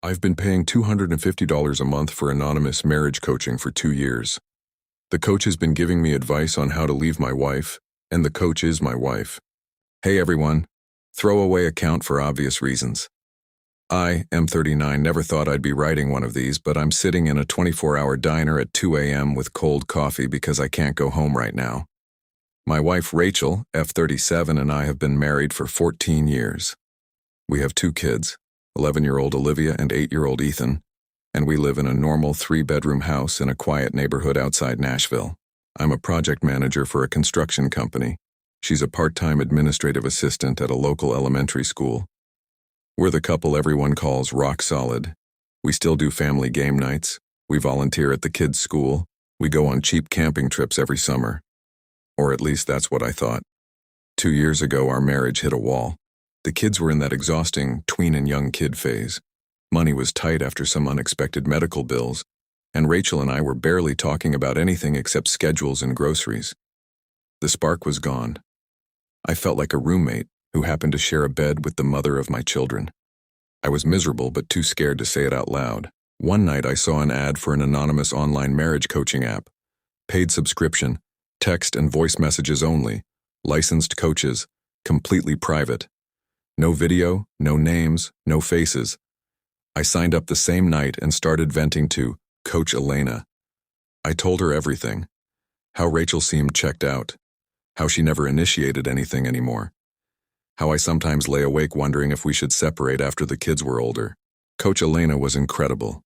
I've been paying $250 a month for anonymous marriage coaching for 2 years. The coach has been giving me advice on how to leave my wife, and the coach is my wife. Hey everyone, throwaway account for obvious reasons. I, M39, never thought I'd be writing one of these, but I'm sitting in a 24-hour diner at 2 a.m. with cold coffee because I can't go home right now. My wife Rachel, F37, and I have been married for 14 years. We have 2 kids, 11-year-old Olivia and 8-year-old Ethan, and we live in a normal 3-bedroom house in a quiet neighborhood outside Nashville. I'm a project manager for a construction company. She's a part-time administrative assistant at a local elementary school. We're the couple everyone calls rock solid. We still do family game nights. We volunteer at the kids' school. We go on cheap camping trips every summer. Or at least that's what I thought. 2 years ago, our marriage hit a wall. The kids were in that exhausting tween and young kid phase. Money was tight after some unexpected medical bills, and Rachel and I were barely talking about anything except schedules and groceries. The spark was gone. I felt like a roommate who happened to share a bed with the mother of my children. I was miserable but too scared to say it out loud. One night I saw an ad for an anonymous online marriage coaching app. Paid subscription, text and voice messages only, licensed coaches, completely private. No video, no names, no faces. I signed up the same night and started venting to Coach Elena. I told her everything. How Rachel seemed checked out. How she never initiated anything anymore. How I sometimes lay awake wondering if we should separate after the kids were older. Coach Elena was incredible.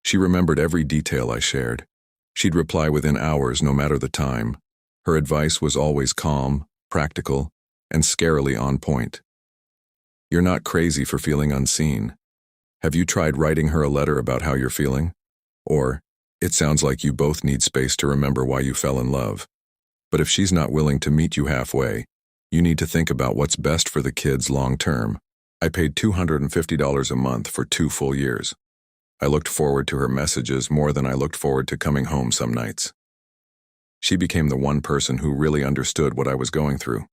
She remembered every detail I shared. She'd reply within hours no matter the time. Her advice was always calm, practical, and scarily on point. You're not crazy for feeling unseen. Have you tried writing her a letter about how you're feeling? Or, it sounds like you both need space to remember why you fell in love. But if she's not willing to meet you halfway, you need to think about what's best for the kids long term. I paid $250 a month for 2 full years. I looked forward to her messages more than I looked forward to coming home some nights. She became the one person who really understood what I was going through.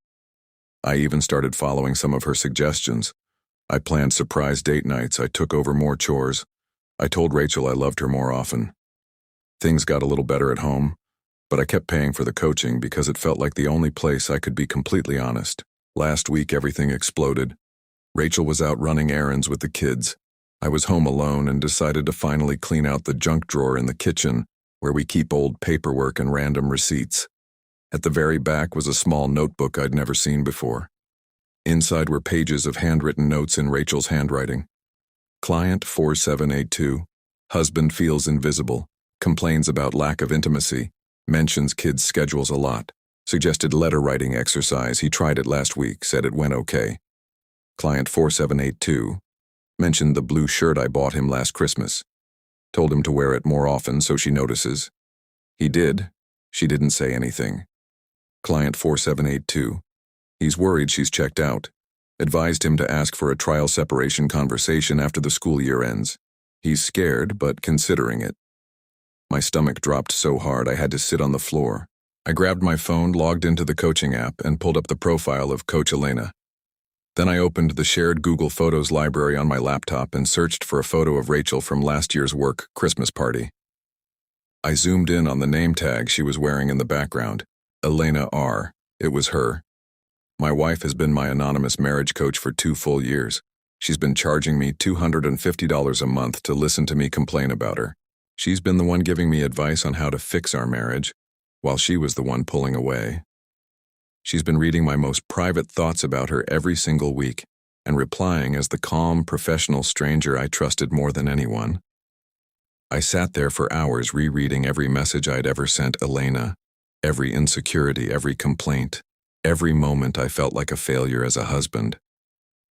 I even started following some of her suggestions. I planned surprise date nights. I took over more chores. I told Rachel I loved her more often. Things got a little better at home, but I kept paying for the coaching because it felt like the only place I could be completely honest. Last week, everything exploded. Rachel was out running errands with the kids. I was home alone and decided to finally clean out the junk drawer in the kitchen where we keep old paperwork and random receipts. At the very back was a small notebook I'd never seen before. Inside were pages of handwritten notes in Rachel's handwriting. Client 4782, husband feels invisible, complains about lack of intimacy, mentions kids' schedules a lot, suggested letter writing exercise. He tried it last week, said it went okay. Client 4782, mentioned the blue shirt I bought him last Christmas. Told him to wear it more often so she notices. He did. She didn't say anything. Client 4782, he's worried she's checked out. Advised him to ask for a trial separation conversation after the school year ends. He's scared, but considering it. My stomach dropped so hard I had to sit on the floor. I grabbed my phone, logged into the coaching app, and pulled up the profile of Coach Elena. Then I opened the shared Google Photos library on my laptop and searched for a photo of Rachel from last year's work Christmas party. I zoomed in on the name tag she was wearing in the background, Elena R. It was her. My wife has been my anonymous marriage coach for 2 full years. She's been charging me $250 a month to listen to me complain about her. She's been the one giving me advice on how to fix our marriage, while she was the one pulling away. She's been reading my most private thoughts about her every single week and replying as the calm, professional stranger I trusted more than anyone. I sat there for hours rereading every message I'd ever sent Elena, every insecurity, every complaint, every moment I felt like a failure as a husband.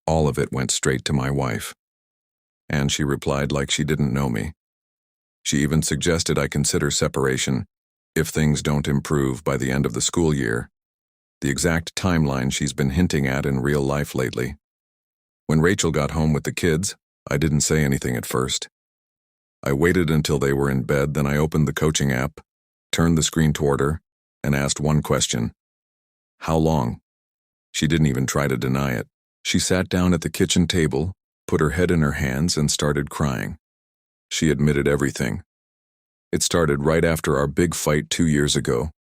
All of it went straight to my wife. And she replied like she didn't know me. She even suggested I consider separation if things don't improve by the end of the school year, the exact timeline she's been hinting at in real life lately. When Rachel got home with the kids, I didn't say anything at first. I waited until they were in bed, then I opened the coaching app, turned the screen toward her, and asked one question. How long? She didn't even try to deny it. She sat down at the kitchen table, put her head in her hands and started crying. She admitted everything. It started right after our big fight 2 years ago.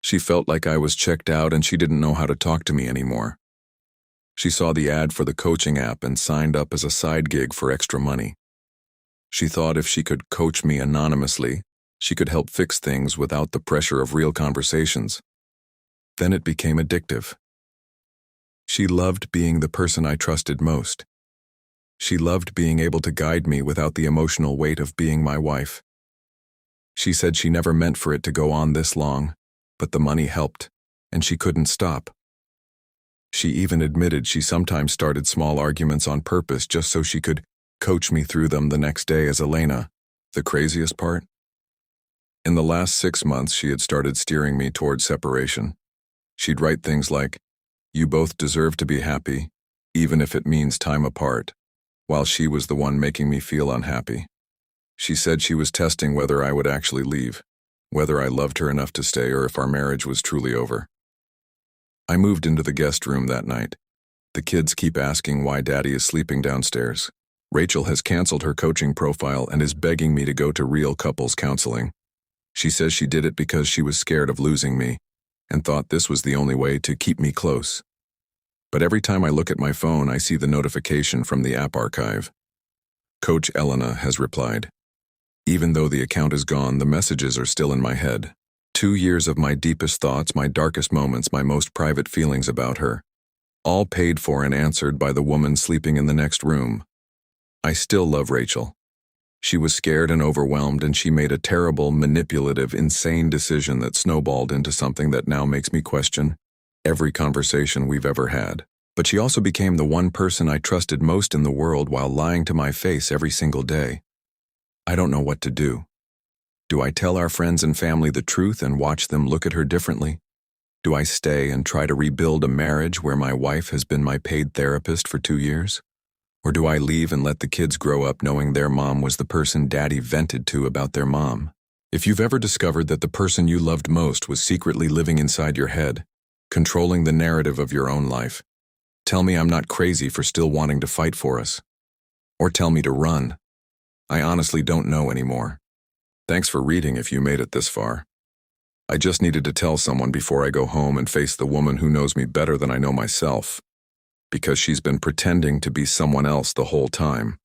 She felt like I was checked out and she didn't know how to talk to me anymore. She saw the ad for the coaching app and signed up as a side gig for extra money. She thought if she could coach me anonymously, she could help fix things without the pressure of real conversations. Then it became addictive. She loved being the person I trusted most. She loved being able to guide me without the emotional weight of being my wife. She said she never meant for it to go on this long, but the money helped, and she couldn't stop. She even admitted she sometimes started small arguments on purpose just so she could coach me through them the next day as Elena. The craziest part? In the last 6 months, she had started steering me toward separation. She'd write things like, "You both deserve to be happy, even if it means time apart," while she was the one making me feel unhappy. She said she was testing whether I would actually leave, whether I loved her enough to stay or if our marriage was truly over. I moved into the guest room that night. The kids keep asking why Daddy is sleeping downstairs. Rachel has canceled her coaching profile and is begging me to go to real couples counseling. She says she did it because she was scared of losing me and thought this was the only way to keep me close. But every time I look at my phone, I see the notification from the app archive. Coach Elena has replied. Even though the account is gone, the messages are still in my head. 2 years of my deepest thoughts, my darkest moments, my most private feelings about her, all paid for and answered by the woman sleeping in the next room. I still love Rachel. She was scared and overwhelmed, and she made a terrible, manipulative, insane decision that snowballed into something that now makes me question every conversation we've ever had. But she also became the one person I trusted most in the world while lying to my face every single day. I don't know what to do. Do I tell our friends and family the truth and watch them look at her differently? Do I stay and try to rebuild a marriage where my wife has been my paid therapist for 2 years? Or do I leave and let the kids grow up knowing their mom was the person Daddy vented to about their mom? If you've ever discovered that the person you loved most was secretly living inside your head, controlling the narrative of your own life, tell me I'm not crazy for still wanting to fight for us. Or tell me to run. I honestly don't know anymore. Thanks for reading if you made it this far. I just needed to tell someone before I go home and face the woman who knows me better than I know myself, because she's been pretending to be someone else the whole time.